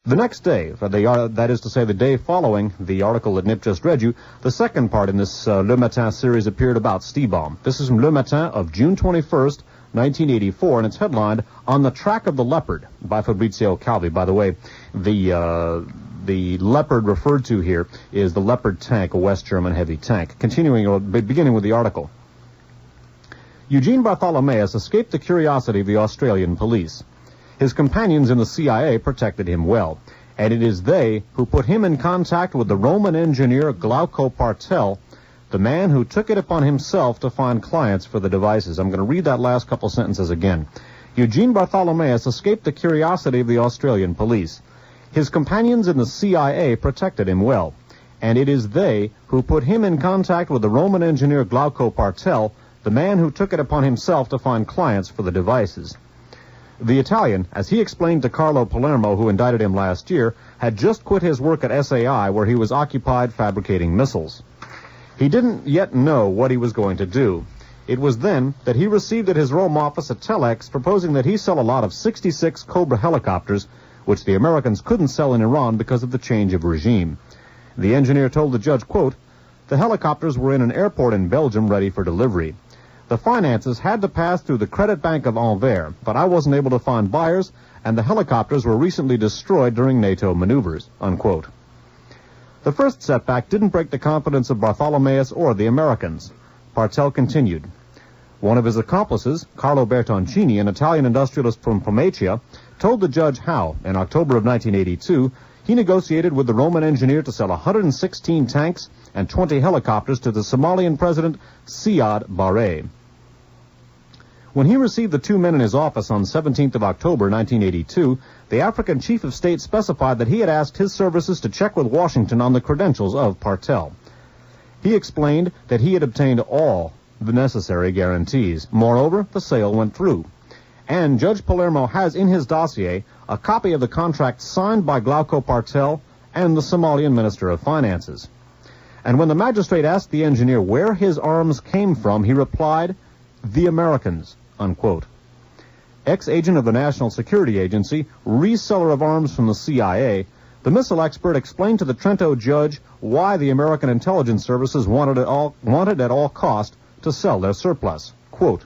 The next day, that is to say the day following the article that Nip just read you, the second part in this Le Matin series appeared about Stipam. This is from Le Matin of June 21st, 1984, and it's headlined, On the Track of the Leopard, by Fabrizio Calvi. By the way, the Leopard referred to here is the Leopard tank, a West German heavy tank. Beginning with the article. Eugene Bartholomeus escaped the curiosity of the Australian police. His companions in the CIA protected him well, and it is they who put him in contact with the Roman engineer Glauco Partel, the man who took it upon himself to find clients for the devices. I'm going to read that last couple sentences again. Eugene Bartholomeus escaped the curiosity of the Australian police. His companions in the CIA protected him well, and it is they who put him in contact with the Roman engineer Glauco Partel, the man who took it upon himself to find clients for the devices. The Italian, as he explained to Carlo Palermo, who indicted him last year, had just quit his work at SAI, where he was occupied fabricating missiles. He didn't yet know what he was going to do. It was then that he received at his Rome office a telex proposing that he sell a lot of 66 Cobra helicopters, which the Americans couldn't sell in Iran because of the change of regime. The engineer told the judge, quote, the helicopters were in an airport in Belgium ready for delivery. The finances had to pass through the Credit Bank of Anvers, but I wasn't able to find buyers, and the helicopters were recently destroyed during NATO maneuvers, unquote. The first setback didn't break the confidence of Bartholomeus or the Americans. Partel continued. One of his accomplices, Carlo Bertoncini, an Italian industrialist from Pomaccia, told the judge how, in October of 1982, he negotiated with the Roman engineer to sell 116 tanks and 20 helicopters to the Somalian president, Siad Barre. When he received the two men in his office on 17th of October, 1982, the African chief of state specified that he had asked his services to check with Washington on the credentials of Partel. He explained that he had obtained all the necessary guarantees. Moreover, the sale went through. And Judge Palermo has in his dossier a copy of the contract signed by Glauco Partel and the Somalian Minister of Finances. And when the magistrate asked the engineer where his arms came from, he replied, the Americans, unquote. Ex-agent of the National Security Agency, reseller of arms from the CIA, the missile expert explained to the Trento judge why the American intelligence services wanted at all cost to sell their surplus. Quote,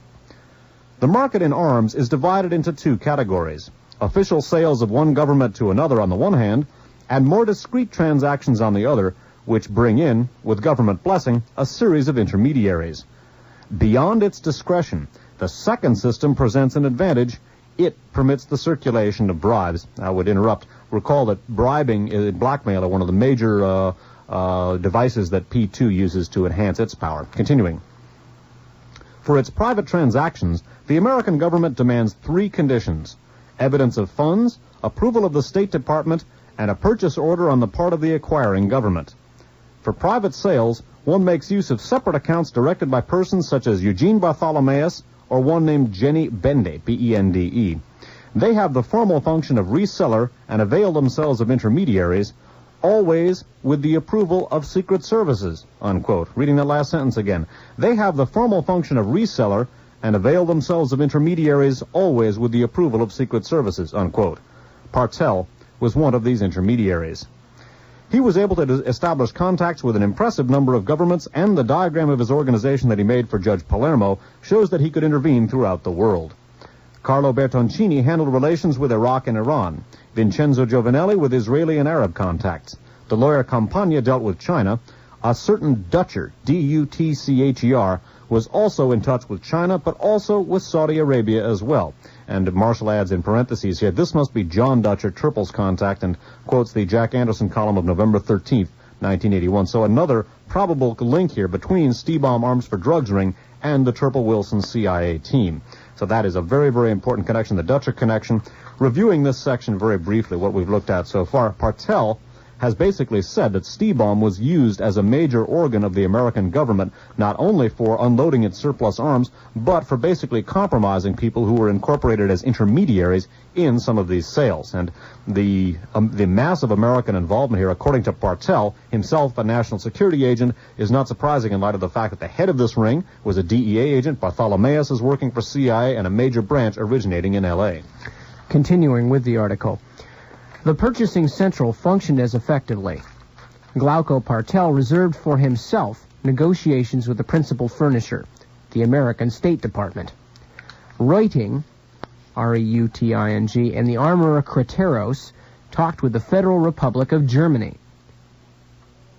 the market in arms is divided into two categories, official sales of one government to another on the one hand, and more discreet transactions on the other, which bring in, with government blessing, a series of intermediaries. Beyond its discretion, the second system presents an advantage. It permits the circulation of bribes. I would interrupt. Recall that bribing and blackmail are one of the major devices that P2 uses to enhance its power. Continuing. For its private transactions, the American government demands three conditions: evidence of funds, approval of the State Department, and a purchase order on the part of the acquiring government. For private sales, one makes use of separate accounts directed by persons such as Eugene Bartholomeus or one named Jenny Bende, B-E-N-D-E. They have the formal function of reseller and avail themselves of intermediaries, always with the approval of secret services, unquote. Reading that last sentence again. They have the formal function of reseller and avail themselves of intermediaries, always with the approval of secret services, unquote. Partel was one of these intermediaries. He was able to establish contacts with an impressive number of governments, and the diagram of his organization that he made for Judge Palermo shows that he could intervene throughout the world. Carlo Bertoncini handled relations with Iraq and Iran, Vincenzo Giovanelli with Israeli and Arab contacts. The lawyer Campagna dealt with China. A certain Dutcher, D-U-T-C-H-E-R, was also in touch with China, but also with Saudi Arabia as well. And Marshall adds in parentheses here, this must be John Dutcher, Triple's contact, and quotes the Jack Anderson column of November 13th, 1981. So another probable link here between Stipam Arms for Drugs ring and the Triple Wilson CIA team. So that is a very, very important connection, the Dutcher connection. Reviewing this section very briefly, what we've looked at so far, Partel has basically said that Stipam was used as a major organ of the American government, not only for unloading its surplus arms, but for basically compromising people who were incorporated as intermediaries in some of these sales. And the massive American involvement here, according to Partel, himself a national security agent, is not surprising in light of the fact that the head of this ring was a DEA agent. Bartholomeus is working for CIA and a major branch originating in L.A. Continuing with the article. The purchasing central functioned as effectively. Glauco Partel reserved for himself negotiations with the principal furnisher, the American State Department. Reuting, R-E-U-T-I-N-G, and the armorer Krateros talked with the Federal Republic of Germany.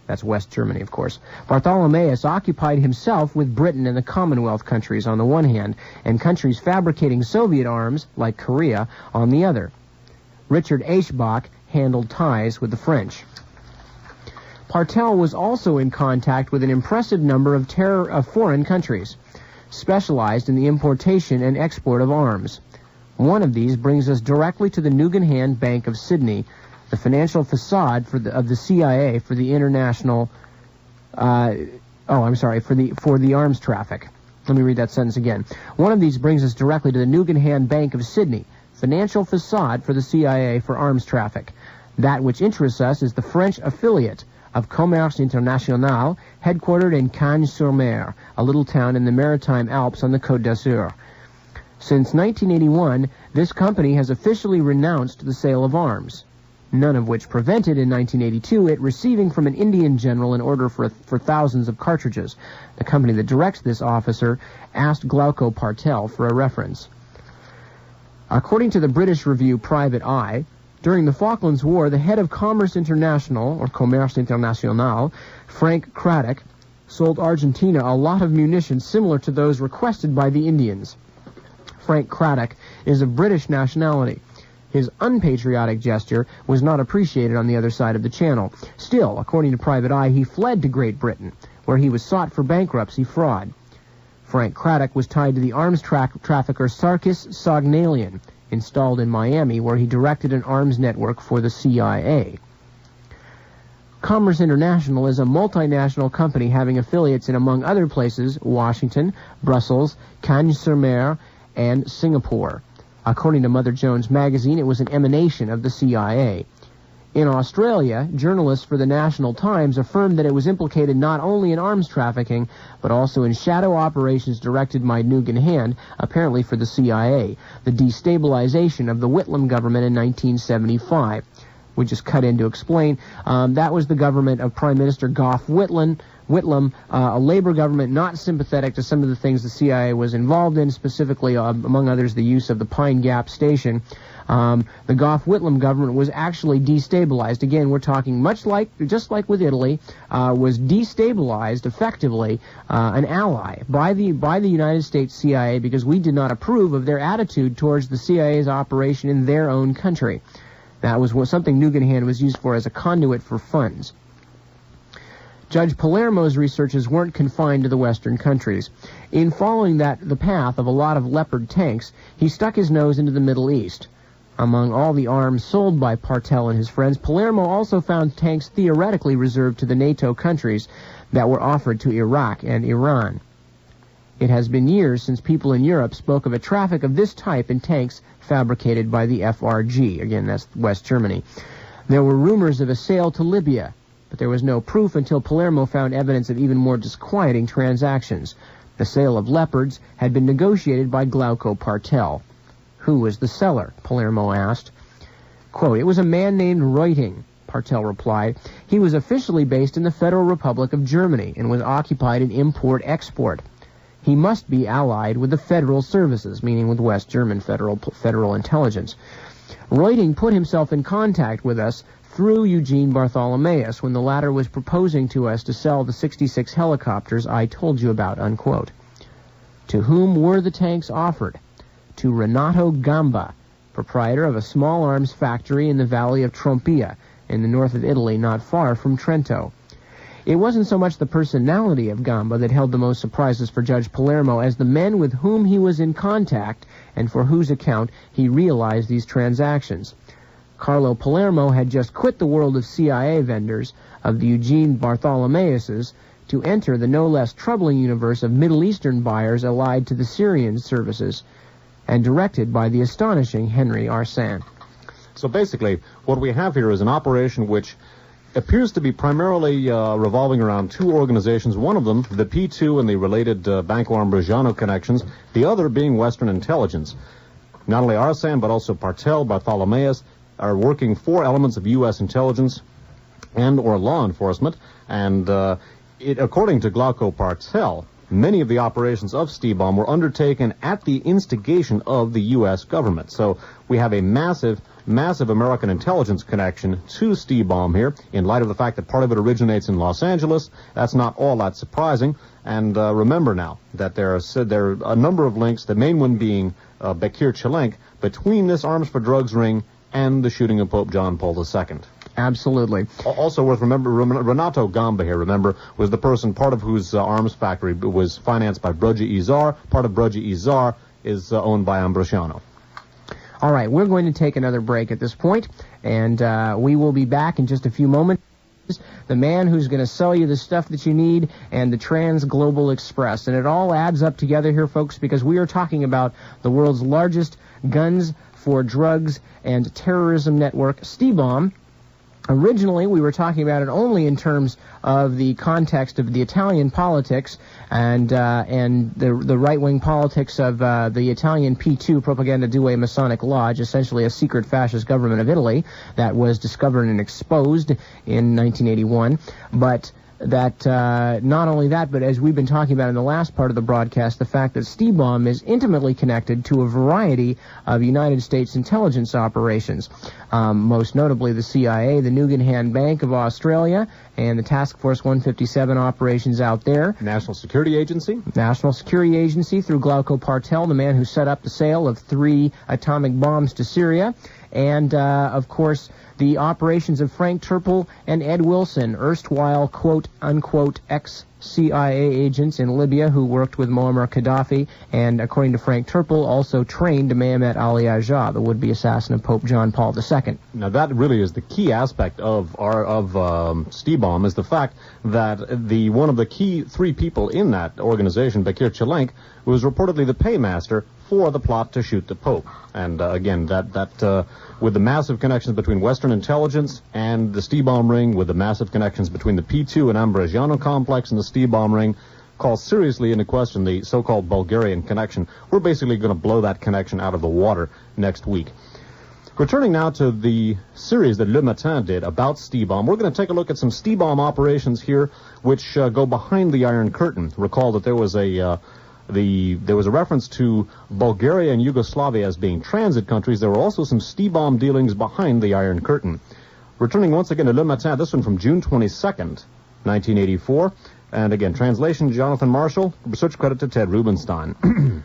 That's West Germany, of course. Bartholomeus occupied himself with Britain and the Commonwealth countries on the one hand, and countries fabricating Soviet arms, like Korea, on the other. Richard Eschbach handled ties with the French. Partel was also in contact with an impressive number of foreign countries, specialized in the importation and export of arms. One of these brings us directly to the Nugan Bank of Sydney, the financial facade of the CIA for the international, for the arms traffic. Let me read that sentence again. One of these brings us directly to the Nugan Bank of Sydney, financial facade for the CIA for arms traffic. That which interests us is the French affiliate of Commerce International, headquartered in Cagnes-sur-Mer, a little town in the Maritime Alps on the Côte d'Azur. Since 1981, this company has officially renounced the sale of arms, none of which prevented in 1982 it receiving from an Indian general an order for thousands of cartridges. The company that directs this officer asked Glauco Partel for a reference. According to the British review Private Eye, during the Falklands War, the head of Commerce International, or Commerce International, Frank Craddock, sold Argentina a lot of munitions similar to those requested by the Indians. Frank Craddock is of British nationality. His unpatriotic gesture was not appreciated on the other side of the channel. Still, according to Private Eye, he fled to Great Britain, where he was sought for bankruptcy fraud. Frank Craddock was tied to the arms trafficker Sarkis Sognalian, installed in Miami, where he directed an arms network for the CIA. Commerce International is a multinational company having affiliates in, among other places, Washington, Brussels, Cagnes-sur-Mer, and Singapore. According to Mother Jones magazine, it was an emanation of the CIA. In Australia, journalists for the National Times affirmed that it was implicated not only in arms trafficking, but also in shadow operations directed by Nugan, apparently for the CIA, the destabilization of the Whitlam government in 1975. We just cut in to explain. That was the government of Prime Minister Gough Whitlam, a labor government not sympathetic to some of the things the CIA was involved in, specifically, among others, the use of the Pine Gap Station. The Gough Whitlam government was actually destabilized. Again, we're talking just like with Italy, was destabilized effectively, an ally by the United States CIA, because we did not approve of their attitude towards the CIA's operation in their own country. That was something Nugan was used for as a conduit for funds. Judge Palermo's researches weren't confined to the Western countries. In following the path of a lot of Leopard tanks, he stuck his nose into the Middle East. Among all the arms sold by Partel and his friends, Palermo also found tanks theoretically reserved to the NATO countries that were offered to Iraq and Iran. It has been years since people in Europe spoke of a traffic of this type in tanks fabricated by the FRG. Again, that's West Germany. There were rumors of a sale to Libya, but there was no proof until Palermo found evidence of even more disquieting transactions. The sale of Leopards had been negotiated by Glauco Partel. Who was the seller? Palermo asked. Quote, "It was a man named Reuting," Partel replied. "He was officially based in the Federal Republic of Germany and was occupied in import-export. He must be allied with the Federal Services," meaning with West German Federal Intelligence. Reuting put himself in contact with us through Eugene Bartholomeus when the latter was proposing to us to sell the 66 helicopters I told you about, unquote. To whom were the tanks offered? To Renato Gamba, proprietor of a small arms factory in the valley of Trompia, in the north of Italy, not far from Trento. It wasn't so much the personality of Gamba that held the most surprises for Judge Palermo as the men with whom he was in contact and for whose account he realized these transactions. Carlo Palermo had just quit the world of CIA vendors, of the Eugene Bartholomeuses, to enter the no less troubling universe of Middle Eastern buyers allied to the Syrian services, and directed by the astonishing Henry Arsène. So basically, what we have here is an operation which appears to be primarily revolving around two organizations, one of them, the P2 and the related Banco Ambrosiano connections, the other being Western intelligence. Not only Arsène, but also Partel, Bartholomeus, are working for elements of U.S. intelligence and or law enforcement, and according to Glauco Partel, many of the operations of Stipam were undertaken at the instigation of the U.S. government. So we have a massive American intelligence connection to Stipam here, in light of the fact that part of it originates in Los Angeles. That's not all that surprising. And remember now that there are a number of links, the main one being Bekir Chelenk, between this arms for drugs ring and the shooting of Pope John Paul II. Absolutely. Also worth remembering, Renato Gamba here, remember, was the person, part of whose arms factory was financed by Broja Izar. Part of Broja Izar is owned by Ambrosiano. All right, we're going to take another break at this point, and we will be back in just a few moments. The man who's going to sell you the stuff that you need, and the Trans-Global Express. And it all adds up together here, folks, because we are talking about the world's largest guns for drugs and terrorism network, Stipam. Originally, we were talking about it only in terms of the context of the Italian politics and the right-wing politics of the Italian P2, Propaganda Due Masonic Lodge, essentially a secret fascist government of Italy that was discovered and exposed in 1981. But that not only that, but as we've been talking about in the last part of the broadcast, the fact that Stipam is intimately connected to a variety of United States intelligence operations, most notably the CIA, the Nugan Bank of Australia, and the Task Force 157 operations out there. National Security Agency through Glauco Partel, the man who set up the sale of 3 atomic bombs to Syria. And, of course, the operations of Frank Turpel and Ed Wilson, erstwhile quote-unquote ex-CIA agents in Libya who worked with Muammar Gaddafi and, according to Frank Turpel, also trained Mehmet Ali Agha, the would-be assassin of Pope John Paul II. Now, that really is the key aspect of Stipam, is the fact that one of the key 3 people in that organization, Bekir Chelenk, was reportedly the paymaster for the plot to shoot the Pope. And again, that with the massive connections between Western intelligence and the Stipam ring, with the massive connections between the P2 and Ambrosiano complex and the Stipam ring, calls seriously into question the so-called Bulgarian connection. We're basically going to blow that connection out of the water next week. Returning now to the series that Le Matin did about Stipam, we're going to take a look at some Stipam operations here which go behind the Iron Curtain. Recall that there was a reference to Bulgaria and Yugoslavia as being transit countries. There were also some Stipam dealings behind the Iron Curtain. Returning once again to Le Matin, this one from June 22nd, 1984. And again, translation, Jonathan Marshall, research credit to Ted Rubenstein.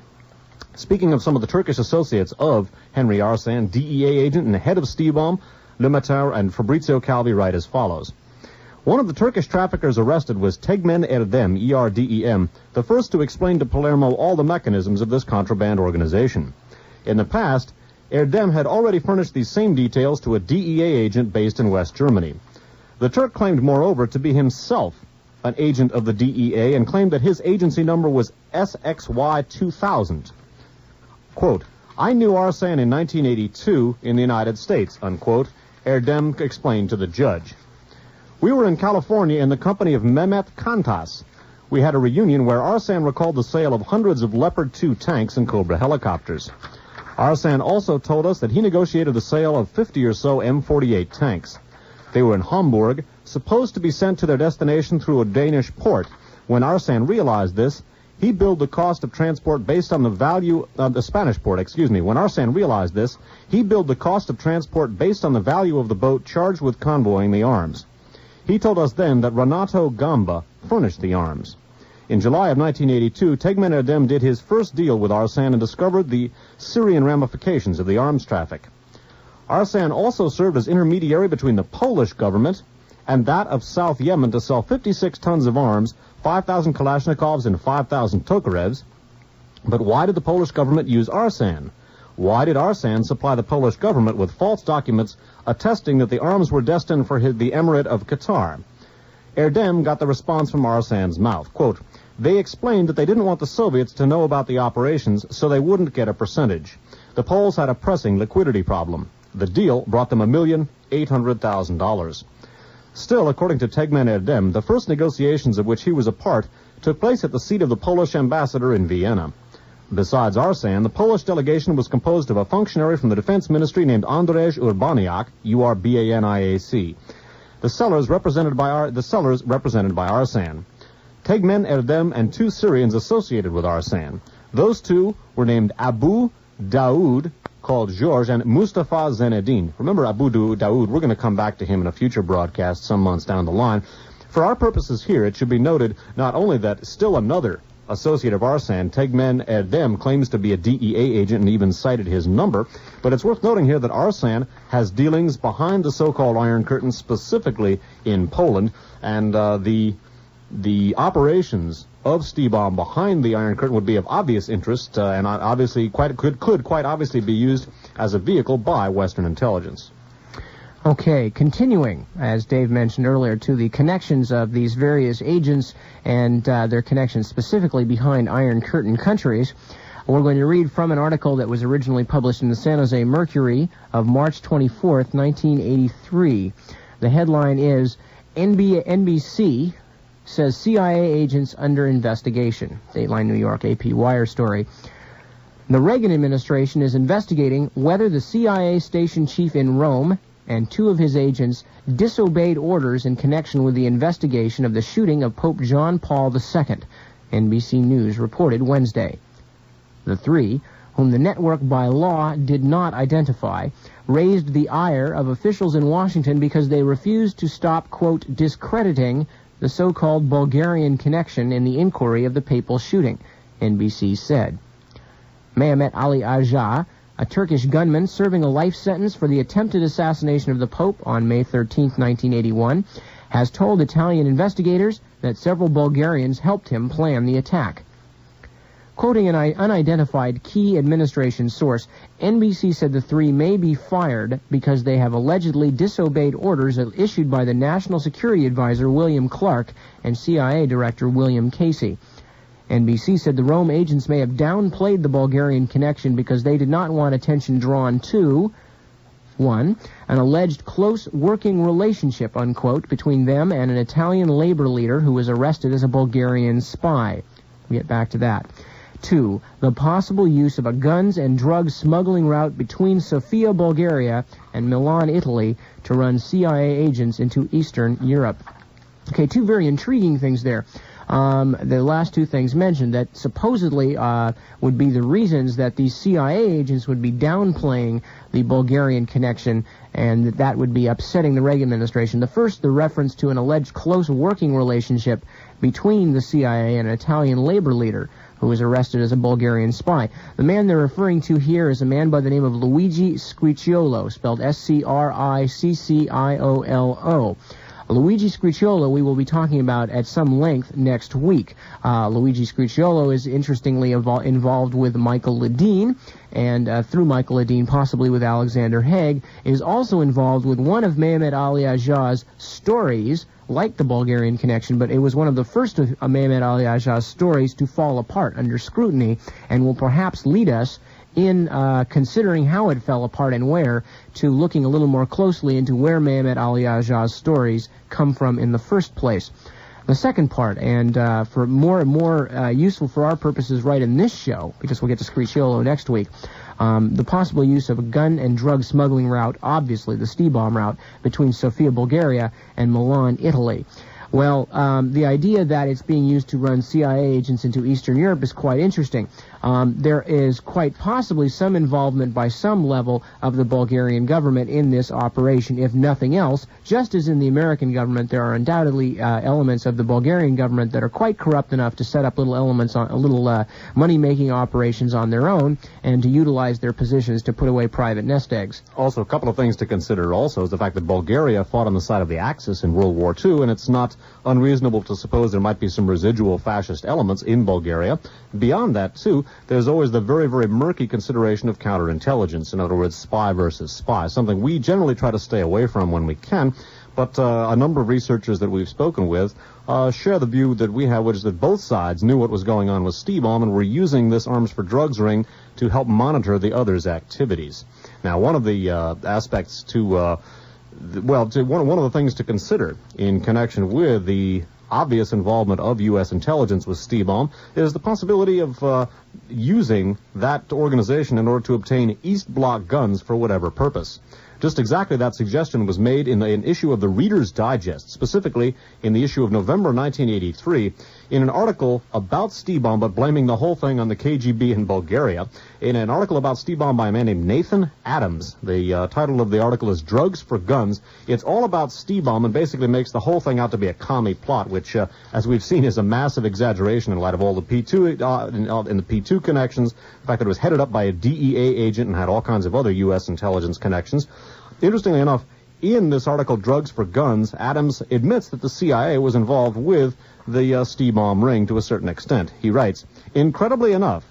Speaking of some of the Turkish associates of Henry Arsan, DEA agent and head of Stipam, Le Matin and Fabrizio Calvi write as follows. One of the Turkish traffickers arrested was Tegmen Erdem, E-R-D-E-M, the first to explain to Palermo all the mechanisms of this contraband organization. In the past, Erdem had already furnished these same details to a DEA agent based in West Germany. The Turk claimed, moreover, to be himself an agent of the DEA and claimed that his agency number was SXY 2000. Quote, I knew Arsan in 1982 in the United States, unquote, Erdem explained to the judge. We were in California in the company of Mehmet Kantas. We had a reunion where Arsan recalled the sale of hundreds of Leopard 2 tanks and Cobra helicopters. Arsan also told us that he negotiated the sale of 50 or so M48 tanks. They were in Hamburg, supposed to be sent to their destination through a Danish port. When Arsan realized this, he billed the cost of transport based on the value of the Spanish port, When Arsan realized this, he billed the cost of transport based on the value of the boat charged with convoying the arms. He told us then that Renato Gamba furnished the arms. In July of 1982, Tegmen Erdem did his first deal with Arsan and discovered the Syrian ramifications of the arms traffic. Arsan also served as intermediary between the Polish government and that of South Yemen to sell 56 tons of arms, 5,000 Kalashnikovs and 5,000 Tokarevs. But why did the Polish government use Arsan? Why did Arsan supply the Polish government with false documents attesting that the arms were destined for the Emirate of Qatar? Erdem got the response from Arsan's mouth. Quote, they explained that they didn't want the Soviets to know about the operations, so they wouldn't get a percentage. The Poles had a pressing liquidity problem. The deal brought them $1,800,000. Still, according to Tegmen Erdem, the first negotiations of which he was a part took place at the seat of the Polish ambassador in Vienna. Besides Arsan, the Polish delegation was composed of a functionary from the Defense Ministry named Andrzej Urbaniak, Urbaniac. The sellers represented by Arsan. Tegmen Erdem and 2 Syrians associated with Arsan. Those 2 were named Abu Daoud, called George, and Mustafa Zenedin. Remember Abu Daoud, we're going to come back to him in a future broadcast some months down the line. For our purposes here, it should be noted not only that still another associate of Arsan, Tegmen Erdem, claims to be a DEA agent and even cited his number, but it's worth noting here that Arsan has dealings behind the so-called Iron Curtain, specifically in Poland, and the operations of Stipam behind the Iron Curtain would be of obvious interest, and obviously could quite obviously be used as a vehicle by Western intelligence. Okay, continuing, as Dave mentioned earlier, to the connections of these various agents and their connections specifically behind Iron Curtain countries, we're going to read from an article that was originally published in the San Jose Mercury of March 24th, 1983. The headline is, NBC says CIA agents under investigation. Dateline New York, AP Wire story. The Reagan administration is investigating whether the CIA station chief in Rome and 2 of his agents disobeyed orders in connection with the investigation of the shooting of Pope John Paul II, NBC News reported Wednesday. The 3, whom the network by law did not identify, raised the ire of officials in Washington because they refused to stop, quote, discrediting the so-called Bulgarian connection in the inquiry of the papal shooting, NBC said. Mehmet Ali Aja, a Turkish gunman serving a life sentence for the attempted assassination of the Pope on May 13, 1981, has told Italian investigators that several Bulgarians helped him plan the attack. Quoting an unidentified key administration source, NBC said the 3 may be fired because they have allegedly disobeyed orders issued by the National Security Advisor William Clark and CIA Director William Casey. NBC said the Rome agents may have downplayed the Bulgarian connection because they did not want attention drawn to, 1, an alleged close working relationship, unquote, between them and an Italian labor leader who was arrested as a Bulgarian spy. We'll get back to that. 2, the possible use of a guns and drugs smuggling route between Sofia, Bulgaria, and Milan, Italy, to run CIA agents into Eastern Europe. Okay, 2 very intriguing things there. The last 2 things mentioned that supposedly would be the reasons that these CIA agents would be downplaying the Bulgarian connection and that would be upsetting the Reagan administration. The first, the reference to an alleged close working relationship between the CIA and an Italian labor leader who was arrested as a Bulgarian spy. The man they're referring to here is a man by the name of Luigi Scricchiolo, spelled Scricciolo. Luigi Scricchiolo we will be talking about at some length next week. Luigi Scricchiolo is interestingly involved with Michael Ledeen, and through Michael Ledeen, possibly with Alexander Haig, is also involved with one of Mehmet Ali Aja's stories, like the Bulgarian connection, but it was one of the first of Mehmet Ali Aja's stories to fall apart under scrutiny and will perhaps lead us in considering how it fell apart and where, to looking a little more closely into where Mehmet Ali Aja's stories come from in the first place. The second part, and for more useful for our purposes right in this show, because we'll get to Scricchiolo next week, the possible use of a gun and drug smuggling route, obviously the Stipam route, between Sofia, Bulgaria, and Milan, Italy. Well, the idea that it's being used to run CIA agents into Eastern Europe is quite interesting. There is quite possibly some involvement by some level of the Bulgarian government in this operation, if nothing else. Just as in the American government, there are undoubtedly elements of the Bulgarian government that are quite corrupt enough to set up little money-making operations on their own and to utilize their positions to put away private nest eggs. Also, a couple of things to consider also is the fact that Bulgaria fought on the side of the Axis in World War II, and it's not unreasonable to suppose there might be some residual fascist elements in Bulgaria. Beyond that, too, there's always the very, very murky consideration of counterintelligence. In other words, spy versus spy, something we generally try to stay away from when we can. But a number of researchers that we've spoken with share the view that we have, which is that both sides knew what was going on with Stipam and were using this arms for drugs ring to help monitor the other's activities. Now, one of the aspects one of the things to consider in connection with the obvious involvement of U.S. intelligence with Stipam is the possibility of using that organization in order to obtain East Bloc guns for whatever purpose. Just exactly that suggestion was made in an issue of the Reader's Digest, specifically in the issue of November 1983, in an article about Stipam, but blaming the whole thing on the KGB in Bulgaria, in an article about Stipam by a man named Nathan Adams. The title of the article is Drugs for Guns. It's all about Stipam and basically makes the whole thing out to be a commie plot, which, as we've seen, is a massive exaggeration in light of all the P2 in the P2 connections, the fact that it was headed up by a DEA agent and had all kinds of other U.S. intelligence connections. Interestingly enough, in this article, Drugs for Guns, Adams admits that the CIA was involved with the Stipam ring to a certain extent. He writes, incredibly enough,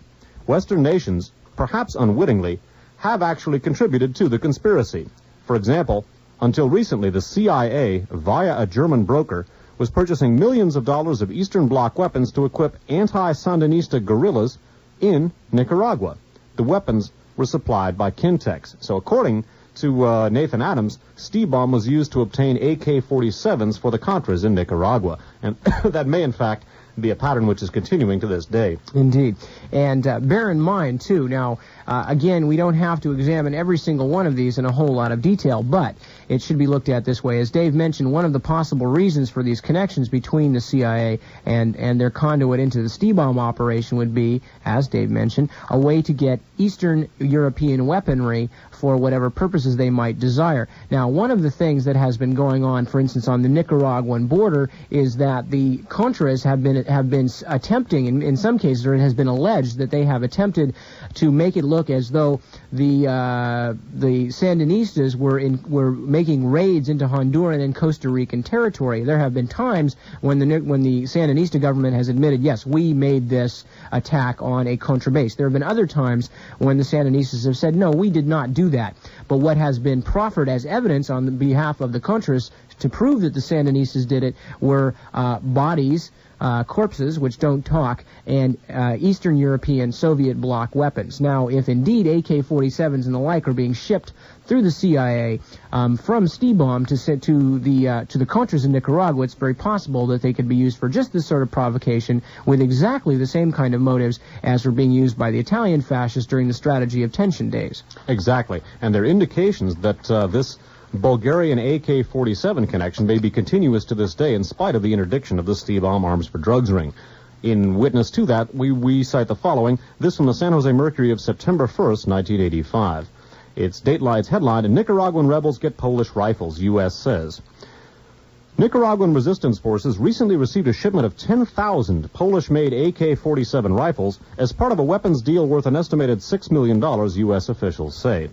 Western nations, perhaps unwittingly, have actually contributed to the conspiracy. For example, until recently, the CIA, via a German broker, was purchasing millions of dollars of Eastern Bloc weapons to equip anti-Sandinista guerrillas in Nicaragua. The weapons were supplied by Kintex. So according to Nathan Adams, Stipam was used to obtain AK-47s for the Contras in Nicaragua. And that may, in fact, be a pattern which is continuing to this day. Indeed. And bear in mind, too, now, again, we don't have to examine every single one of these in a whole lot of detail, but it should be looked at this way. As Dave mentioned, one of the possible reasons for these connections between the CIA and their conduit into the Stipam operation would be, as Dave mentioned, a way to get Eastern European weaponry for whatever purposes they might desire. Now, one of the things that has been going on, for instance, on the Nicaraguan border, is that the Contras have been attempting, in some cases, or it has been alleged that they have attempted to make it look as though the Sandinistas were making raids into Honduran and Costa Rican territory. There have been times when the Sandinista government has admitted, yes, we made this attack on a Contra base. There have been other times when the Sandinistas have said, no, we did not do that. But what has been proffered as evidence on the behalf of the Contras to prove that the Sandinistas did it were bodies, corpses, which don't talk, and Eastern European Soviet bloc weapons. Now, if indeed AK-47s and the like are being shipped through the CIA from Stipam to the Contras in Nicaragua, it's very possible that they could be used for just this sort of provocation with exactly the same kind of motives as were being used by the Italian fascists during the strategy of tension days. Exactly. And there are indications that this Bulgarian AK-47 connection may be continuous to this day in spite of the interdiction of the Stipam Arms for Drugs ring. In witness to that, we cite the following, this from the San Jose Mercury of September 1st, 1985. Its Datelight's headline, Nicaraguan rebels get Polish rifles, U.S. says. Nicaraguan resistance forces recently received a shipment of 10,000 Polish-made AK-47 rifles as part of a weapons deal worth an estimated $6 million, U.S. officials say.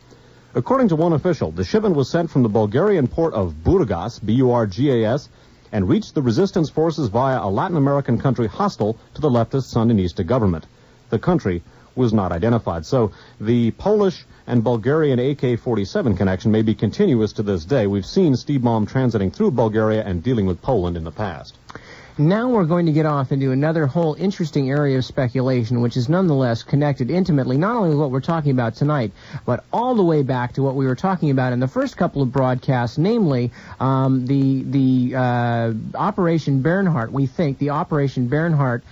According to one official, the shipment was sent from the Bulgarian port of Burgas, B-U-R-G-A-S, and reached the resistance forces via a Latin American country hostile to the leftist Sandinista government. The country was not identified. So the Polish and Bulgarian AK-47 connection may be continuous to this day. We've seen Stipam transiting through Bulgaria and dealing with Poland in the past. Now we're going to get off into another whole interesting area of speculation, which is nonetheless connected intimately, not only with what we're talking about tonight, but all the way back to what we were talking about in the first couple of broadcasts, namely the Operation Bernhardt. We think the Operation Bernhardt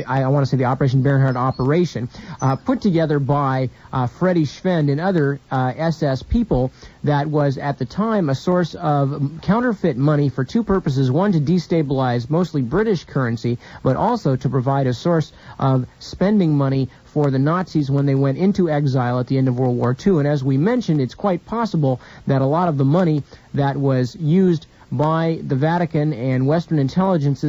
I want to say the Operation Bernhardt operation, put together by Freddie Schwend and other SS people, that was at the time a source of counterfeit money for two purposes. One, to destabilize mostly British currency, but also to provide a source of spending money for the Nazis when they went into exile at the end of World War II. And as we mentioned, it's quite possible that a lot of the money that was used by the Vatican and Western intelligence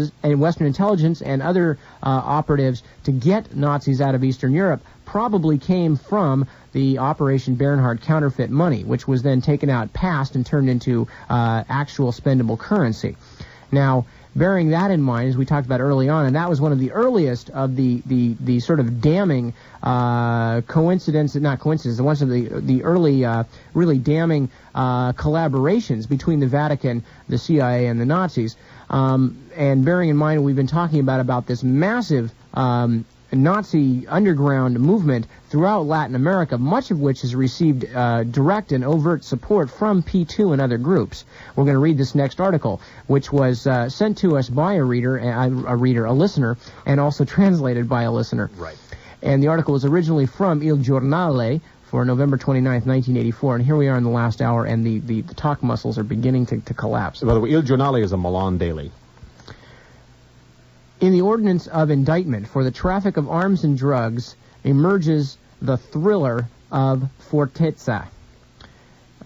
and other operatives to get Nazis out of Eastern Europe probably came from the Operation Bernhardt counterfeit money, which was then taken out, passed, and turned into actual spendable currency. Now, bearing that in mind, as we talked about early on, and that was one of the earliest of the sort of damning one of the early really damning collaborations between the Vatican, the CIA, and the Nazis. And bearing in mind, we've been talking about this massive Nazi underground movement throughout Latin America, much of which has received direct and overt support from P2 and other groups. We're going to read this next article, which was sent to us by a listener, and also translated by a listener. Right. And the article was originally from Il Giornale for November 29th, 1984, and here we are in the last hour, and the talk muscles are beginning to collapse. By the way, Il Giornale is a Milan daily. In the ordinance of indictment for the traffic of arms and drugs emerges the thriller of Fortezza.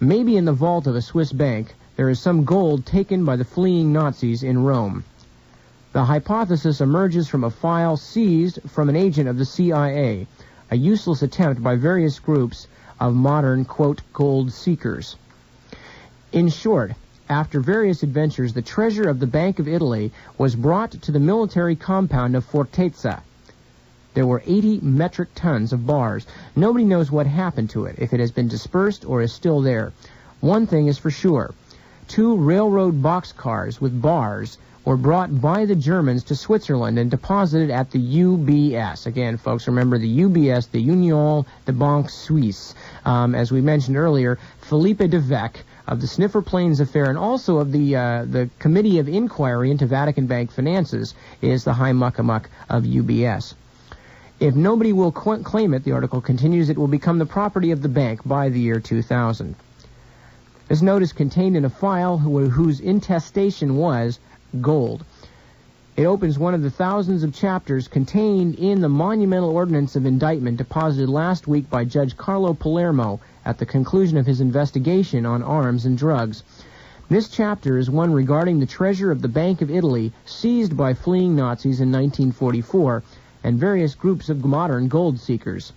Maybe in the vault of a Swiss bank there is some gold taken by the fleeing Nazis in Rome. The hypothesis emerges from a file seized from an agent of the CIA, a useless attempt by various groups of modern, quote, gold seekers. In short, after various adventures, the treasure of the Bank of Italy was brought to the military compound of Fortezza. There were 80 metric tons of bars. Nobody knows what happened to it, if it has been dispersed or is still there. One thing is for sure. 2 railroad boxcars with bars were brought by the Germans to Switzerland and deposited at the UBS. Again, folks, remember the UBS, the Union de Banque Suisse. As we mentioned earlier, Philippe de Vec of the Sniffer Plains affair and also of the Committee of Inquiry into Vatican Bank Finances is the high muckamuck of UBS. If nobody will claim it, the article continues, it will become the property of the bank by the year 2000. This note is contained in a file whose intestation was gold. It opens one of the thousands of chapters contained in the monumental ordinance of indictment deposited last week by Judge Carlo Palermo at the conclusion of his investigation on arms and drugs. This chapter is one regarding the treasure of the Bank of Italy seized by fleeing Nazis in 1944 and various groups of modern gold seekers,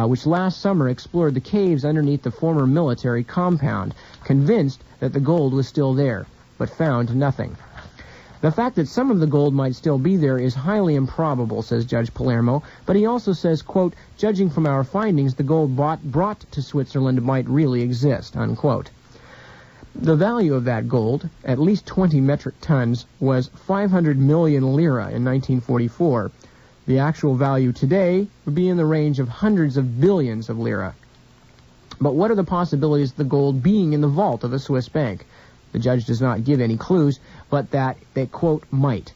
which last summer explored the caves underneath the former military compound, convinced that the gold was still there, but found nothing. The fact that some of the gold might still be there is highly improbable, says Judge Palermo, but he also says, quote, judging from our findings, the gold brought to Switzerland might really exist, unquote. The value of that gold, at least 20 metric tons, was 500 million lira in 1944. The actual value today would be in the range of hundreds of billions of lira. But what are the possibilities of the gold being in the vault of a Swiss bank? The judge does not give any clues, but that they, quote, might,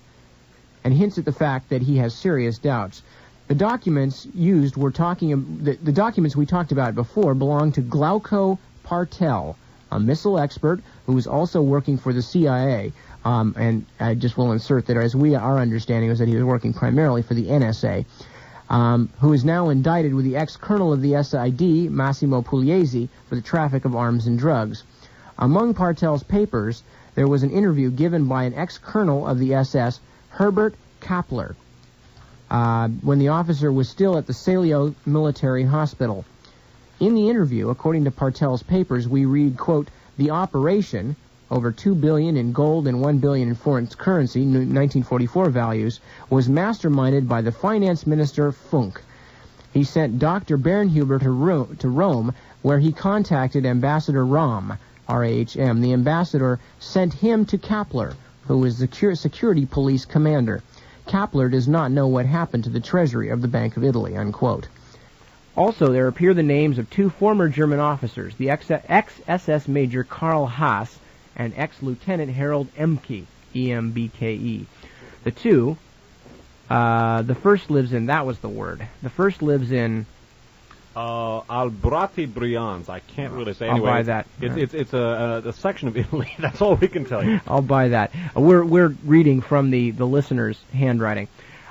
and hints at the fact that he has serious doubts. The documents used the documents we talked about before belong to Glauco Partel, a missile expert who is also working for the CIA. And I just will insert that our understanding is that he was working primarily for the NSA, who is now indicted with the ex-colonel of the SID, Massimo Pugliese, for the traffic of arms and drugs. Among Partel's papers, there was an interview given by an ex-colonel of the SS, Herbert Kappler, when the officer was still at the Salio Military Hospital. In the interview, according to Partel's papers, we read, quote, the operation, over $2 billion in gold and $1 billion in foreign currency, 1944 values, was masterminded by the finance minister Funk. He sent Dr. Bernhuber to Rome, where he contacted Ambassador Rahm, R-A-H-M. The ambassador sent him to Kappler, who was the security police commander. Kappler does not know what happened to the treasury of the Bank of Italy, unquote. Also, there appear the names of 2 former German officers, the ex-SS Major Karl Haas and ex-Lieutenant Harold Emke, E-M-B-K-E. The two, the first lives in, that was the word, the first lives in... Albrati Brianz. I can't really say. Anyway, I'll buy that. It's a section of Italy. That's all we can tell you. I'll buy that. We're reading from the listener's handwriting.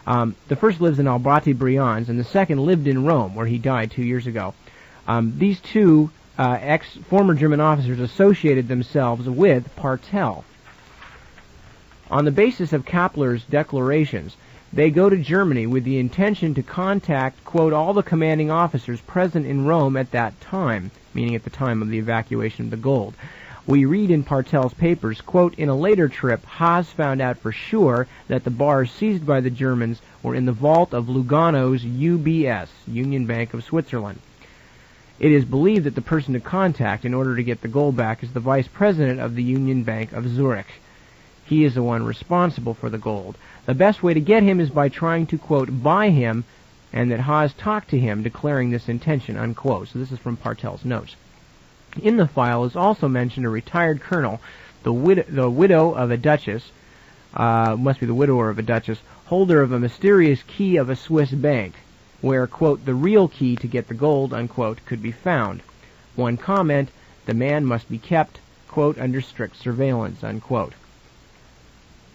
The first lives in Albrati Brianz, and the second lived in Rome, where he died 2 years ago. These two former German officers associated themselves with Partel. On the basis of Kappler's declarations, they go to Germany with the intention to contact, quote, all the commanding officers present in Rome at that time, meaning at the time of the evacuation of the gold. We read in Partel's papers, quote, in a later trip, Haas found out for sure that the bars seized by the Germans were in the vault of Lugano's UBS, Union Bank of Switzerland. It is believed that the person to contact in order to get the gold back is the vice president of the Union Bank of Zurich. He is the one responsible for the gold. The best way to get him is by trying to, quote, buy him and that Haas talked to him declaring this intention, unquote. So this is from Partel's notes. In the file is also mentioned a retired colonel, the widow of a duchess, must be the widower of a duchess, holder of a mysterious key of a Swiss bank, where, quote, the real key to get the gold, unquote, could be found. One comment, the man must be kept, quote, under strict surveillance, unquote.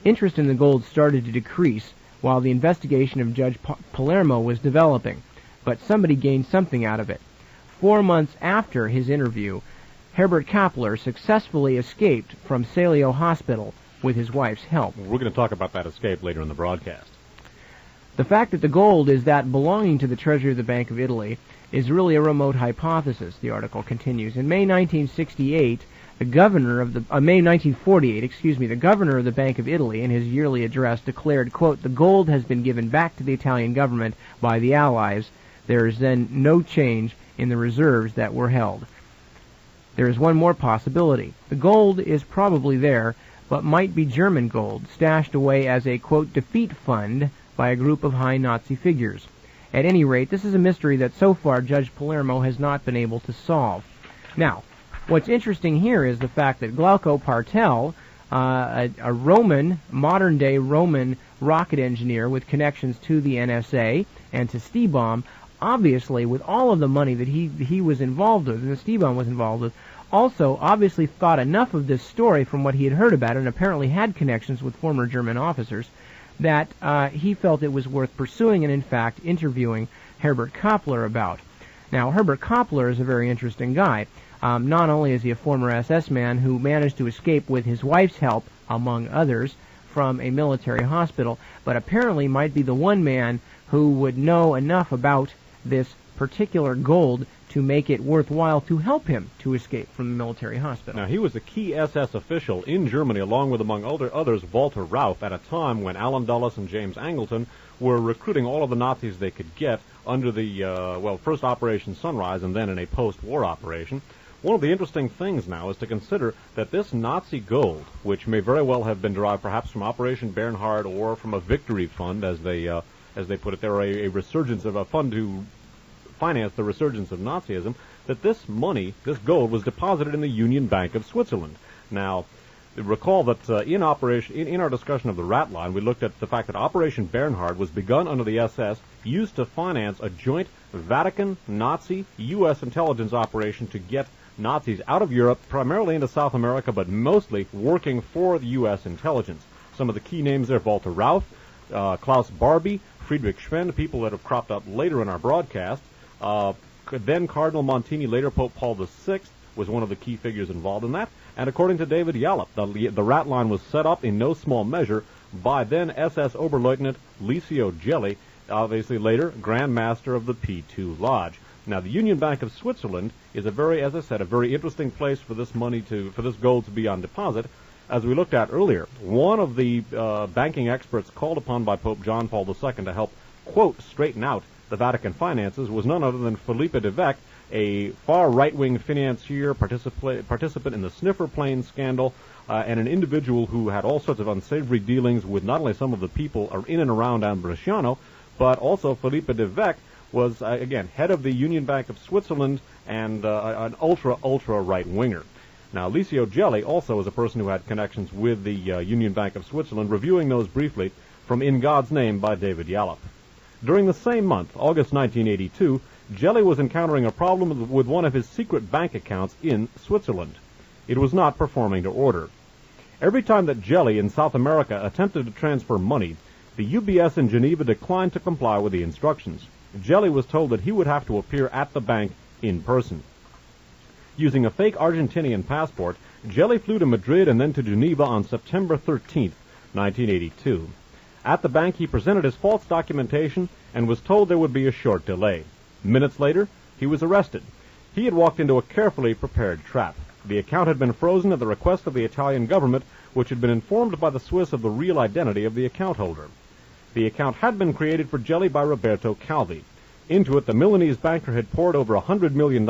Interest in the gold started to decrease while the investigation of Judge Palermo was developing, but somebody gained something out of it. 4 months after his interview, Herbert Kappler successfully escaped from Salio Hospital with his wife's help. We're going to talk about that escape later in the broadcast. The fact that the gold is that belonging to the treasury of the Bank of Italy is really a remote hypothesis, the article continues. In May 1948, the governor of the May 1948, the governor of the Bank of Italy, in his yearly address, declared, quote, the gold has been given back to the Italian government by the Allies. There is then no change in the reserves that were held. There is one more possibility. The gold is probably there, but might be German gold, stashed away as a, quote, defeat fund by a group of high Nazi figures. At any rate, this is a mystery that so far Judge Palermo has not been able to solve. Now, what's interesting here is the fact that Glauco Partel, a Roman, modern-day Roman rocket engineer with connections to the NSA and to Stipam, obviously, with all of the money that he was involved with, and the Stipam was involved with, also obviously thought enough of this story from what he had heard about it, and apparently had connections with former German officers, that he felt it was worth pursuing and, in fact, interviewing Herbert Kappler about. Now, Herbert Kappler is a very interesting guy. Not only is he a former SS man who managed to escape with his wife's help, among others, from a military hospital, but apparently might be the one man who would know enough about this particular gold to make it worthwhile to help him to escape from the military hospital. Now, he was a key SS official in Germany, along with, among others, Walter Rauff, at a time when Allen Dulles and James Angleton were recruiting all of the Nazis they could get under the, first Operation Sunrise and then in a post-war operation. One of the interesting things now is to consider that this Nazi gold, which may very well have been derived perhaps from Operation Bernhard or from a victory fund, as they put it, there a resurgence of a fund to finance the resurgence of Nazism, that this money, this gold, was deposited in the Union Bank of Switzerland. Now, recall that in our discussion of the rat line, we looked at the fact that Operation Bernhard was begun under the SS, used to finance a joint Vatican-Nazi-U.S. intelligence operation to get Nazis out of Europe, primarily into South America, but mostly working for the U.S. intelligence. Some of the key names there: Walter Rauff, Klaus Barbie, Friedrich Schwenn, people that have cropped up later in our broadcast. Then Cardinal Montini, later Pope Paul VI, was one of the key figures involved in that. And according to David Yallop, the rat line was set up in no small measure by then SS Oberleutnant Licio Gelli, obviously later Grand Master of the P2 Lodge. Now, the Union Bank of Switzerland is a very interesting place for this gold to be on deposit. As we looked at earlier, one of the banking experts called upon by Pope John Paul II to help, quote, straighten out the Vatican finances was none other than Philippe de Vec, a far right-wing financier, participant in the sniffer plane scandal, and an individual who had all sorts of unsavory dealings with not only some of the people in and around Ambrosiano, but also Philippe de Vec was, again, head of the Union Bank of Switzerland and an ultra right-winger. Now, Licio Gelli also is a person who had connections with the Union Bank of Switzerland, reviewing those briefly from In God's Name by David Yallop. During the same month, August 1982, Gelli was encountering a problem with one of his secret bank accounts in Switzerland. It was not performing to order. Every time that Gelli in South America attempted to transfer money, the UBS in Geneva declined to comply with the instructions. Gelli was told that he would have to appear at the bank in person. Using a fake Argentinian passport, Gelli flew to Madrid and then to Geneva on September 13, 1982. At the bank, he presented his false documentation and was told there would be a short delay. Minutes later, he was arrested. He had walked into a carefully prepared trap. The account had been frozen at the request of the Italian government, which had been informed by the Swiss of the real identity of the account holder. The account had been created for Gelli by Roberto Calvi. Into it, the Milanese banker had poured over $100 million.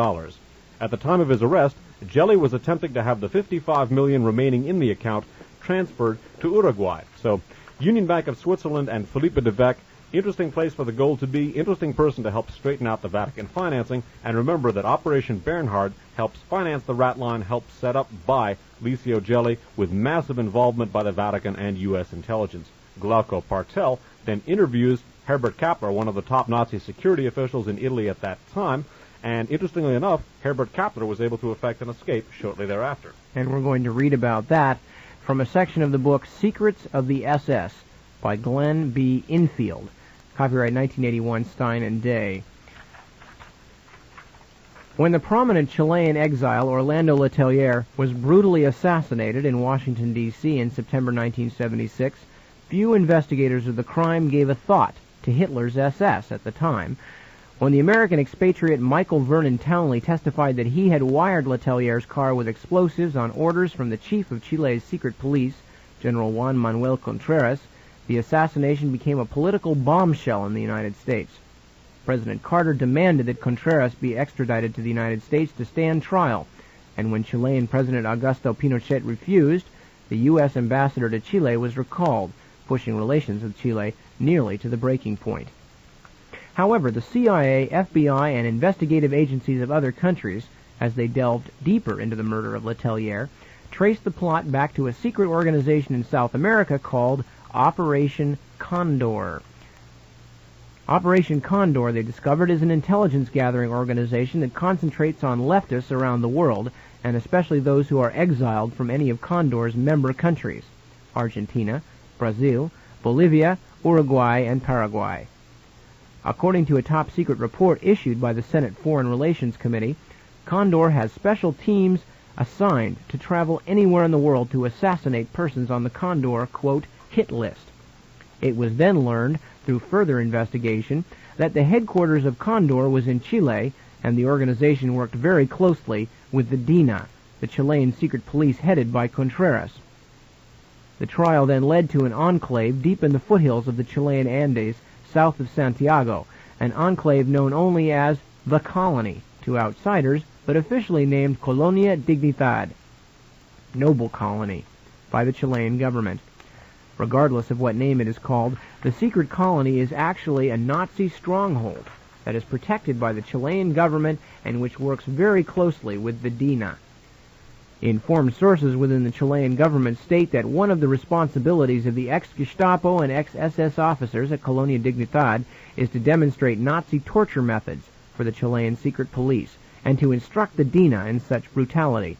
At the time of his arrest, Gelli was attempting to have the $55 million remaining in the account transferred to Uruguay. So, Union Bank of Switzerland and Philippe de Vec Interesting place for the gold to be, interesting person to help straighten out the Vatican financing, and remember that Operation Bernhard helps finance the rat line, helped set up by Licio Gelli, with massive involvement by the Vatican and U.S. intelligence. Glauco Partel then interviews Herbert Kappler, one of the top Nazi security officials in Italy at that time, and interestingly enough, Herbert Kappler was able to effect an escape shortly thereafter. And we're going to read about that from a section of the book Secrets of the SS by Glenn B. Infield. Copyright 1981, Stein and Day. When the prominent Chilean exile Orlando Letelier was brutally assassinated in Washington, D.C. in September 1976, few investigators of the crime gave a thought to Hitler's SS at the time. When the American expatriate Michael Vernon Townley testified that he had wired Letelier's car with explosives on orders from the chief of Chile's secret police, General Juan Manuel Contreras, the assassination became a political bombshell in the United States. President Carter demanded that Contreras be extradited to the United States to stand trial, and when Chilean President Augusto Pinochet refused, the U.S. ambassador to Chile was recalled, pushing relations with Chile nearly to the breaking point. However, the CIA, FBI, and investigative agencies of other countries, as they delved deeper into the murder of Letelier, traced the plot back to a secret organization in South America called Operation Condor. Operation Condor, they discovered, is an intelligence-gathering organization that concentrates on leftists around the world, and especially those who are exiled from any of Condor's member countries: Argentina, Brazil, Bolivia, Uruguay, and Paraguay. According to a top-secret report issued by the Senate Foreign Relations Committee, Condor has special teams assigned to travel anywhere in the world to assassinate persons on the Condor, quote, hit list. It was then learned, through further investigation, that the headquarters of Condor was in Chile, and the organization worked very closely with the DINA, the Chilean secret police headed by Contreras. The trial then led to an enclave deep in the foothills of the Chilean Andes, south of Santiago, an enclave known only as the Colony to outsiders, but officially named Colonia Dignidad, Noble Colony, by the Chilean government. Regardless of what name it is called, the secret colony is actually a Nazi stronghold that is protected by the Chilean government and which works very closely with the DINA. Informed sources within the Chilean government state that one of the responsibilities of the ex-Gestapo and ex-SS officers at Colonia Dignidad is to demonstrate Nazi torture methods for the Chilean secret police and to instruct the DINA in such brutality.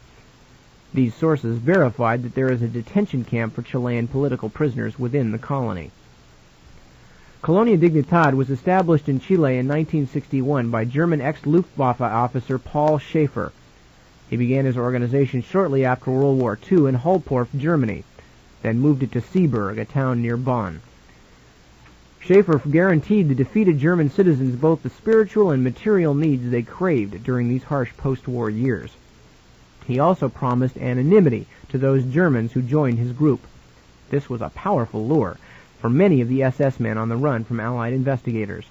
These sources verified that there is a detention camp for Chilean political prisoners within the colony. Colonia Dignidad was established in Chile in 1961 by German ex-Luftwaffe officer Paul Schaefer. He began his organization shortly after World War II in Huldorf, Germany, then moved it to Seeburg, a town near Bonn. Schaefer guaranteed the defeated German citizens both the spiritual and material needs they craved during these harsh post-war years. He also promised anonymity to those Germans who joined his group. This was a powerful lure for many of the SS men on the run from Allied investigators.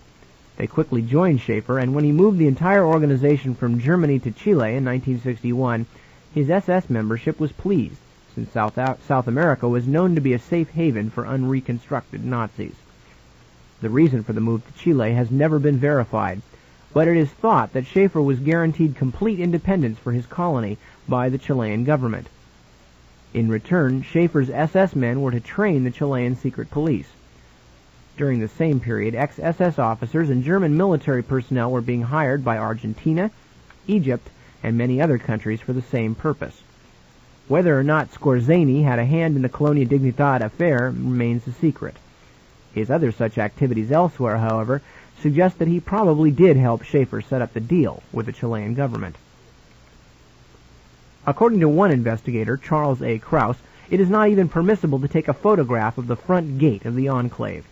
They quickly joined Schaefer, and when he moved the entire organization from Germany to Chile in 1961, his SS membership was pleased, since South America was known to be a safe haven for unreconstructed Nazis. The reason for the move to Chile has never been verified, but it is thought that Schaefer was guaranteed complete independence for his colony by the Chilean government. In return, Schaefer's SS men were to train the Chilean secret police. During the same period, ex-SS officers and German military personnel were being hired by Argentina, Egypt, and many other countries for the same purpose. Whether or not Skorzeny had a hand in the Colonia Dignidad affair remains a secret. His other such activities elsewhere, however, suggest that he probably did help Schaefer set up the deal with the Chilean government. According to one investigator, Charles A. Krauss, it is not even permissible to take a photograph of the front gate of the enclave.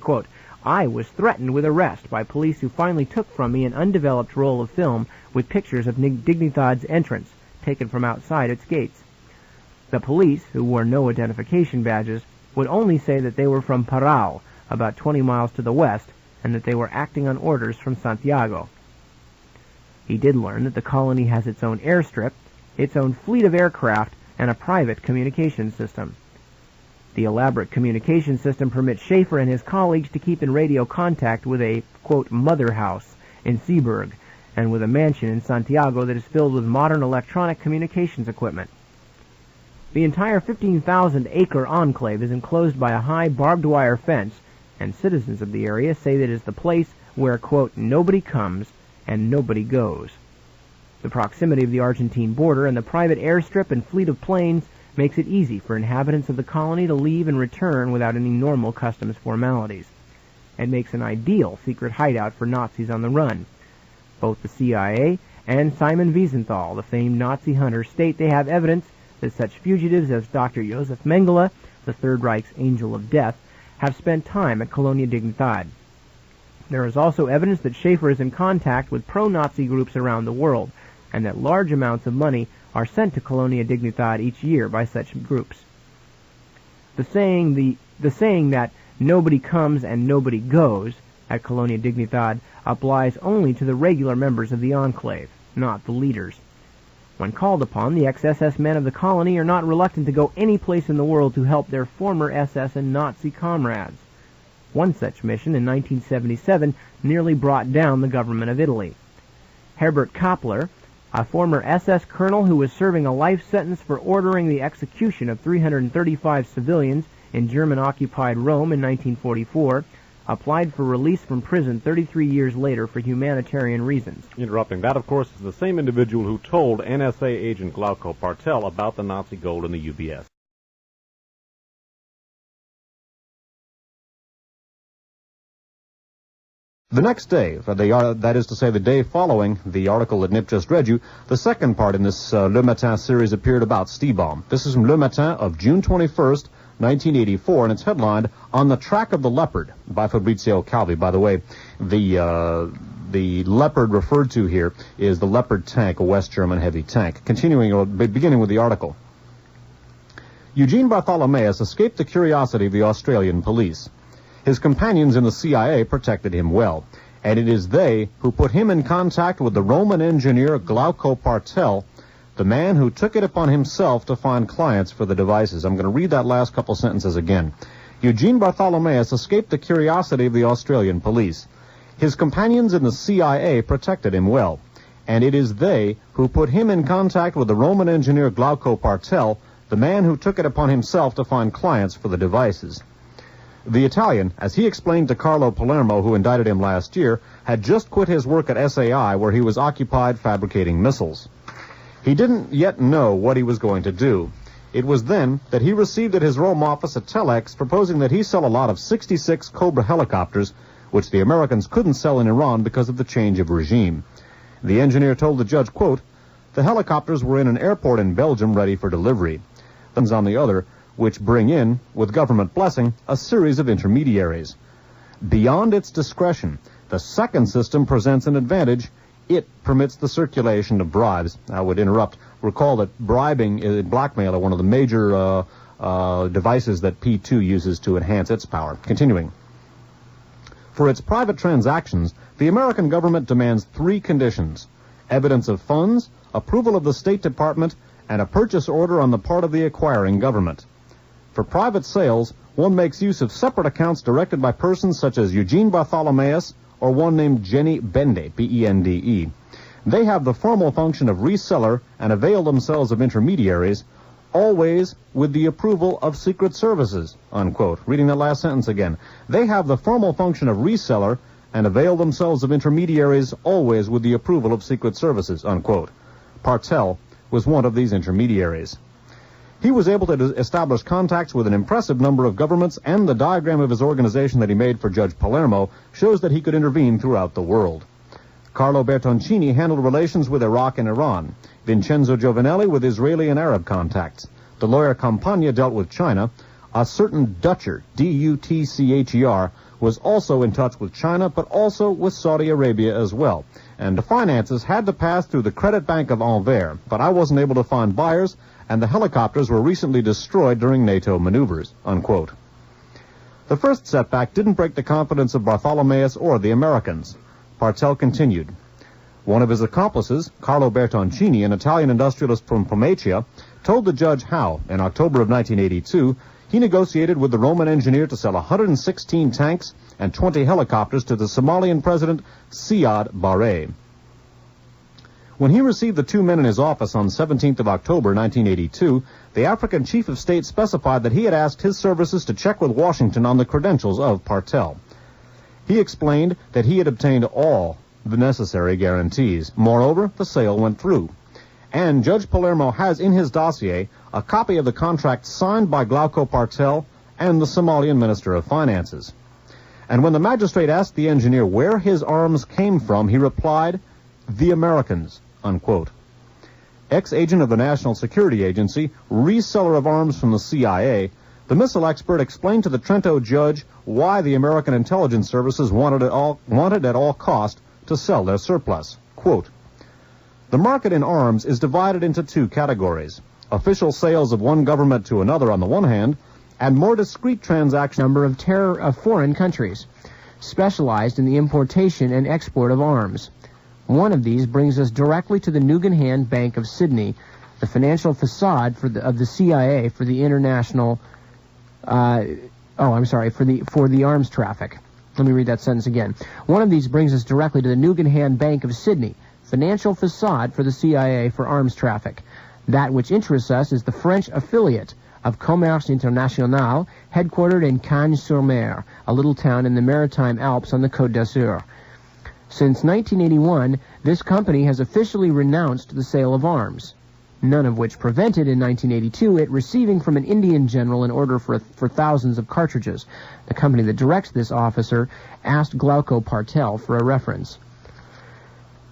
Quote, I was threatened with arrest by police who finally took from me an undeveloped roll of film with pictures of Dignidad's entrance, taken from outside its gates. The police, who wore no identification badges, would only say that they were from Parral, about 20 miles to the west, and that they were acting on orders from Santiago. He did learn that the colony has its own airstrip, its own fleet of aircraft, and a private communication system. The elaborate communication system permits Schaefer and his colleagues to keep in radio contact with a, quote, mother house in Seeburg and with a mansion in Santiago that is filled with modern electronic communications equipment. The entire 15,000-acre enclave is enclosed by a high barbed wire fence, and citizens of the area say that it is the place where, quote, nobody comes and nobody goes. The proximity of the Argentine border and the private airstrip and fleet of planes makes it easy for inhabitants of the colony to leave and return without any normal customs formalities. It makes an ideal secret hideout for Nazis on the run. Both the CIA and Simon Wiesenthal, the famed Nazi hunter, state they have evidence that such fugitives as Dr. Josef Mengele, the Third Reich's angel of death, have spent time at Colonia Dignidad. There is also evidence that Schaefer is in contact with pro-Nazi groups around the world, and that large amounts of money are sent to Colonia Dignidad each year by such groups. The saying that nobody comes and nobody goes at Colonia Dignidad applies only to the regular members of the enclave, not the leaders. When called upon, the ex-SS men of the colony are not reluctant to go any place in the world to help their former SS and Nazi comrades. One such mission in 1977 nearly brought down the government of Italy. Herbert Kappler, a former SS colonel who was serving a life sentence for ordering the execution of 335 civilians in German-occupied Rome in 1944, applied for release from prison 33 years later for humanitarian reasons. Interrupting. That, of course, is the same individual who told NSA agent Glauco Partel about the Nazi gold in the UBS. The next day, that is to say the day following the article that Nip just read you, the second part in this Le Matin series appeared about Stipam. This is from Le Matin of June 21st, 1984, and it's headlined, On the Track of the Leopard, by Fabrizio Calvi. By the way, the Leopard referred to here is the Leopard tank, a West German heavy tank. Beginning with the article. Eugene Bartholomeus escaped the curiosity of the Australian police. His companions in the CIA protected him well, and it is they who put him in contact with the Roman engineer Glauco Partel, the man who took it upon himself to find clients for the devices. I'm going to read that last couple sentences again. Eugene Bartholomeus escaped the curiosity of the Australian police. His companions in the CIA protected him well, and it is they who put him in contact with the Roman engineer Glauco Partel, the man who took it upon himself to find clients for the devices. The Italian, as he explained to Carlo Palermo, who indicted him last year, had just quit his work at SAI, where he was occupied fabricating missiles. He didn't yet know what he was going to do. It was then that he received at his Rome office a telex proposing that he sell a lot of 66 Cobra helicopters, which the Americans couldn't sell in Iran because of the change of regime. The engineer told the judge, quote, the helicopters were in an airport in Belgium ready for delivery. Things on the other, which bring in, with government blessing, a series of intermediaries. Beyond its discretion, the second system presents an advantage. It permits the circulation of bribes. I would interrupt. Recall that bribing and blackmail are one of the major devices that P2 uses to enhance its power. Continuing. For its private transactions, the American government demands 3 conditions: evidence of funds, approval of the State Department, and a purchase order on the part of the acquiring government. For private sales, one makes use of separate accounts directed by persons such as Eugene Bartholomeus or one named Jenny Bende, B-E-N-D-E. They have the formal function of reseller and avail themselves of intermediaries, always with the approval of secret services, unquote. Reading that last sentence again. They have the formal function of reseller and avail themselves of intermediaries, always with the approval of secret services, unquote. Partel was one of these intermediaries. He was able to establish contacts with an impressive number of governments, and the diagram of his organization that he made for Judge Palermo shows that he could intervene throughout the world. Carlo Bertoncini handled relations with Iraq and Iran, Vincenzo Giovanelli with Israeli and Arab contacts. The lawyer Campagna dealt with China. A certain Dutcher, D-U-T-C-H-E-R, was also in touch with China, but also with Saudi Arabia as well. And the finances had to pass through the Credit Bank of Anvers, but I wasn't able to find buyers, and the helicopters were recently destroyed during NATO maneuvers, unquote. The first setback didn't break the confidence of Bartholomeus or the Americans. Partel continued. One of his accomplices, Carlo Bertoncini, an Italian industrialist from Pomaccia, told the judge how, in October of 1982, he negotiated with the Roman engineer to sell 116 tanks and 20 helicopters to the Somalian president, Siad Barre. When he received the two men in his office on 17th of October, 1982, the African chief of state specified that he had asked his services to check with Washington on the credentials of Partel. He explained that he had obtained all the necessary guarantees. Moreover, the sale went through. And Judge Palermo has in his dossier a copy of the contract signed by Glauco Partel and the Somalian Minister of Finances. And when the magistrate asked the engineer where his arms came from, he replied, "The Americans," unquote. Ex-agent of the National Security Agency, reseller of arms from the CIA, the missile expert explained to the Trento judge why the American intelligence services wanted at all cost to sell their surplus. Quote, "The market in arms is divided into two categories: official sales of one government to another on the one hand, and more discreet transactions number of foreign countries, specialized in the importation and export of arms. One of these brings us directly to the Nugan Bank of Sydney, the financial facade of the CIA for the international, for the arms traffic. Let me read that sentence again. One of these brings us directly to the Nugan Bank of Sydney, financial facade for the CIA for arms traffic. That which interests us is the French affiliate of Commerce International, headquartered in Cagnes-sur-Mer, a little town in the Maritime Alps on the Côte d'Azur. Since 1981, this company has officially renounced the sale of arms, none of which prevented in 1982 it receiving from an Indian general an order for thousands of cartridges. The company that directs this officer asked Glauco Partel for a reference.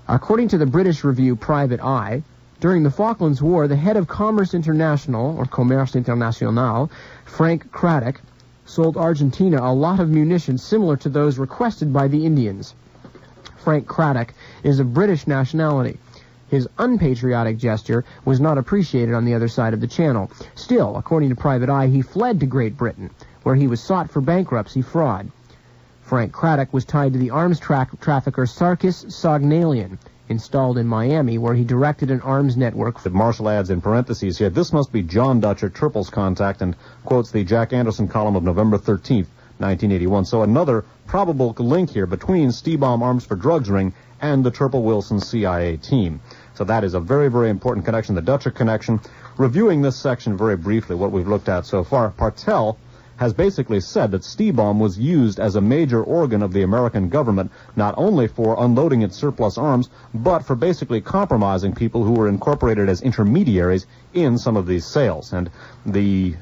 According to the British review Private Eye, during the Falklands War, the head of Commerce International, or Commerce International, Frank Craddock, sold Argentina a lot of munitions similar to those requested by the Indians. Frank Craddock is of British nationality. His unpatriotic gesture was not appreciated on the other side of the channel. Still, according to Private Eye, he fled to Great Britain, where he was sought for bankruptcy fraud. Frank Craddock was tied to the arms trafficker Sarkis Sognalian, installed in Miami, where he directed an arms network. Marshall adds in parentheses here, this must be John Dutcher, Turpel's contact, and quotes the Jack Anderson column of November 13th, 1981. So another probable link here between Stipam Arms for Drugs ring and the Turpel-Wilson CIA team. So that is a very, very important connection, the Dutcher connection. Reviewing this section very briefly, what we've looked at so far, Partel has basically said that Stipam was used as a major organ of the American government, not only for unloading its surplus arms, but for basically compromising people who were incorporated as intermediaries in some of these sales. And the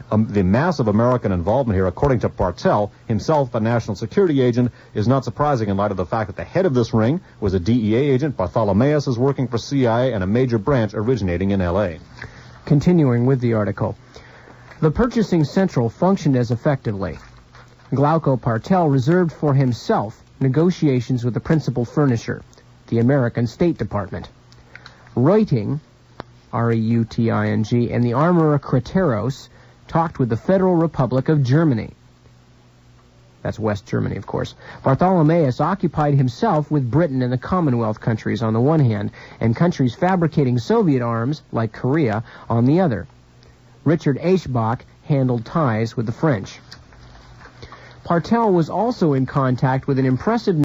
massive American involvement here, according to Partel, himself a national security agent, is not surprising in light of the fact that the head of this ring was a DEA agent. Bartholomeus is working for CIA and a major branch originating in L.A. Continuing with the article. The purchasing central functioned as effectively. Glauco Partel reserved for himself negotiations with the principal furnisher, the American State Department. Reuting, R-E-U-T-I-N-G, and the armorer Krateros talked with the Federal Republic of Germany. That's West Germany, of course. Bartholomeus occupied himself with Britain and the Commonwealth countries on the one hand, and countries fabricating Soviet arms, like Korea, on the other. Richard Eschbach handled ties with the French. Partel was also in contact with an impressive